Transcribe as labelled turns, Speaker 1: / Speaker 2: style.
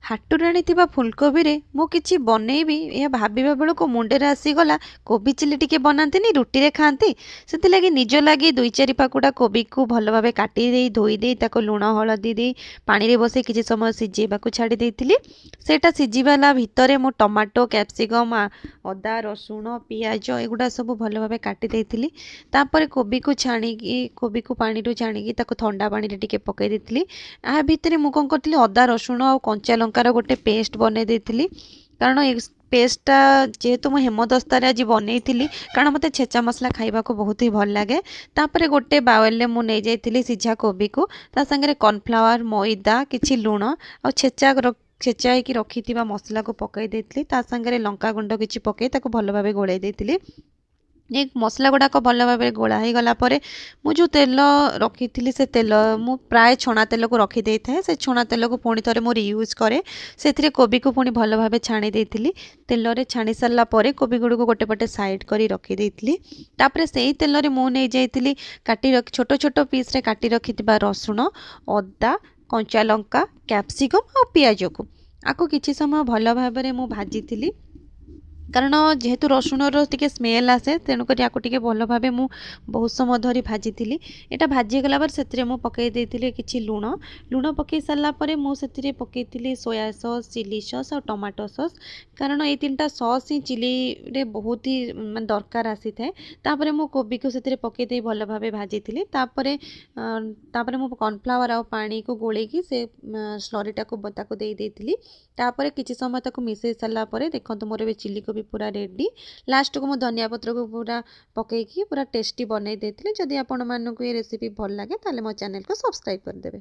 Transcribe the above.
Speaker 1: ହାଟରୁ ଆଣିଥିବା ଫୁଲକୋବିରେ ମୁଁ କିଛି ବନେଇବି ଏହା ଭାବିବା ବେଳକୁ ମୁଣ୍ଡରେ ଆସିଗଲା କୋବି ଚିଲି ଟିକେ ବନାନ୍ତିନି ରୁଟିରେ ଖାଆନ୍ତି। ସେଥିଲାଗି ନିଜ ଲାଗି 2-4 ପାଖୁଡ଼ା କୋବିକୁ ଭଲ ଭାବେ କାଟି ଦେଇ ଧୋଇ ଦେଇ ତାକୁ ଲୁଣ ହଳଦୀ ଦେଇ ପାଣିରେ ବସେଇ କିଛି ସମୟ ସିଝେଇବାକୁ ଛାଡ଼ି ଦେଇଥିଲି। ସେଇଟା ସିଝିବାଲା ଭିତରେ ମୁଁ ଟମାଟୋ କ୍ୟାପ୍ସିକମ୍ ଅଦା ରସୁଣ ପିଆଜ ଏଗୁଡ଼ା ସବୁ ଭଲ ଭାବେ କାଟି ଦେଇଥିଲି। ତାପରେ କୋବିକୁ ପାଣିରୁ ଛାଣିକି ତାକୁ ଥଣ୍ଡା ପାଣିରେ ଟିକେ ପକାଇ ଦେଇଥିଲି। ଏହା ଭିତରେ ମୁଁ କ'ଣ କରିଥିଲି ଅଦା ରସୁଣ ଆଉ କଞ୍ଚା ଲଙ୍କାର ଗୋଟେ ପେଷ୍ଟ ବନେଇ ଦେଇଥିଲି। କାରଣ ଏ ପେଷ୍ଟଟା ଯେହେତୁ ମୁଁ ହେମଦସ୍ତାରେ ଆଜି ବନେଇଥିଲି, କାରଣ ମୋତେ ଛେଚା ମସଲା ଖାଇବାକୁ ବହୁତ ହି ଭଲ ଲାଗେ। ତାପରେ ଗୋଟେ ବାଉଲରେ ମୁଁ ନେଇଯାଇଥିଲି ସିଝା କୋବିକୁ, ତା ସାଙ୍ଗରେ କର୍ଣ୍ଣଫ୍ଲାୱାର ମଇଦା କିଛି ଲୁଣ ଆଉ ଛେଚା ହେଇକି ରଖିଥିବା ମସଲାକୁ ପକାଇ ଦେଇଥିଲି। ତା ସାଙ୍ଗରେ ଲଙ୍କାଗୁଣ୍ଡ କିଛି ପକାଇ ତାକୁ ଭଲ ଭାବେ ଗୋଳାଇ ଦେଇଥିଲି। ଏ ମସଲା ଗୁଡ଼ାକ ଭଲ ଭାବରେ ଗୋଳା ହେଇଗଲା ପରେ ମୁଁ ଯେଉଁ ତେଲ ରଖିଥିଲି ସେ ତେଲ ମୁଁ ପ୍ରାୟ ଛଣା ତେଲକୁ ରଖିଦେଇଥାଏ। ସେ ଛଣା ତେଲକୁ ପୁଣି ଥରେ ମୁଁ ରିୟୁଜ୍ କରେ। ସେଥିରେ କୋବିକୁ ପୁଣି ଭଲ ଭାବେ ଛାଣି ଦେଇଥିଲି। ତେଲରେ ଛାଣି ସାରିଲା ପରେ କୋବି ଗୁଡ଼ିକୁ ଗୋଟେ ପଟେ ସାଇଡ଼୍ କରି ରଖିଦେଇଥିଲି। ତାପରେ ସେଇ ତେଲରେ ମୁଁ ନେଇଯାଇଥିଲି ଛୋଟ ଛୋଟ ପିସ୍ରେ କାଟି ରଖିଥିବା ରସୁଣ ଅଦା କଞ୍ଚା ଲଙ୍କା କ୍ୟାପ୍ସିକମ୍ ଆଉ ପିଆଜକୁ ଆକୁ କିଛି ସମୟ ଭଲ ଭାବରେ ମୁଁ ଭାଜିଥିଲି। କାରଣ ଯେହେତୁ ରସୁଣର ଟିକେ ସ୍ମେଲ୍ ଆସେ, ତେଣୁକରି ଆକୁ ଟିକେ ଭଲ ଭାବେ ମୁଁ ବହୁତ ସମୟ ଧରି ଭାଜିଥିଲି। ଏଇଟା ଭାଜିଗଲା ପରେ ସେଥିରେ ମୁଁ ପକାଇ ଦେଇଥିଲି କିଛି ଲୁଣ ପକାଇ ସାରିଲା ପରେ ମୁଁ ସେଥିରେ ପକାଇଥିଲି ସୋୟା ସସ୍ ଚିଲି ସସ୍ ଆଉ ଟମାଟୋ ସସ୍। କାରଣ ଏଇ 3ଟା ସସ୍ ହିଁ ଚିଲିରେ ବହୁତ ହି ମାନେ ଦରକାର ଆସିଥାଏ। ତାପରେ ମୁଁ କୋବିକୁ ସେଥିରେ ପକାଇ ଦେଇ ଭଲ ଭାବେ ଭାଜିଥିଲି। ତାପରେ ମୁଁ କର୍ଣ୍ଣଫ୍ଲାୱାର ଆଉ ପାଣିକୁ ଗୋଳେଇକି ସେ ସ୍ଲରିଟାକୁ ତାକୁ ଦେଇଥିଲି। ତାପରେ କିଛି ସମୟ ତାକୁ ମିଶାଇ ସାରିଲା ପରେ ଦେଖନ୍ତୁ ମୋର ଏବେ ଚିଲି କୋବି ପୁରା ରେଡ଼ି। ଲାଷ୍ଟକୁ ମୁଁ ଧନିଆ ପତ୍ରକୁ ପୁରା ପକାଇକି ପୁରା ଟେଷ୍ଟି ବନେଇ ଦେଇଥିଲି। ଯଦି ଆପଣମାନଙ୍କୁ ଏ ରେସିପି ଭଲ ଲାଗେ ତାହେଲେ ମୋ ଚ୍ୟାନେଲକୁ ସବସ୍କ୍ରାଇବ୍ କରିଦେବେ।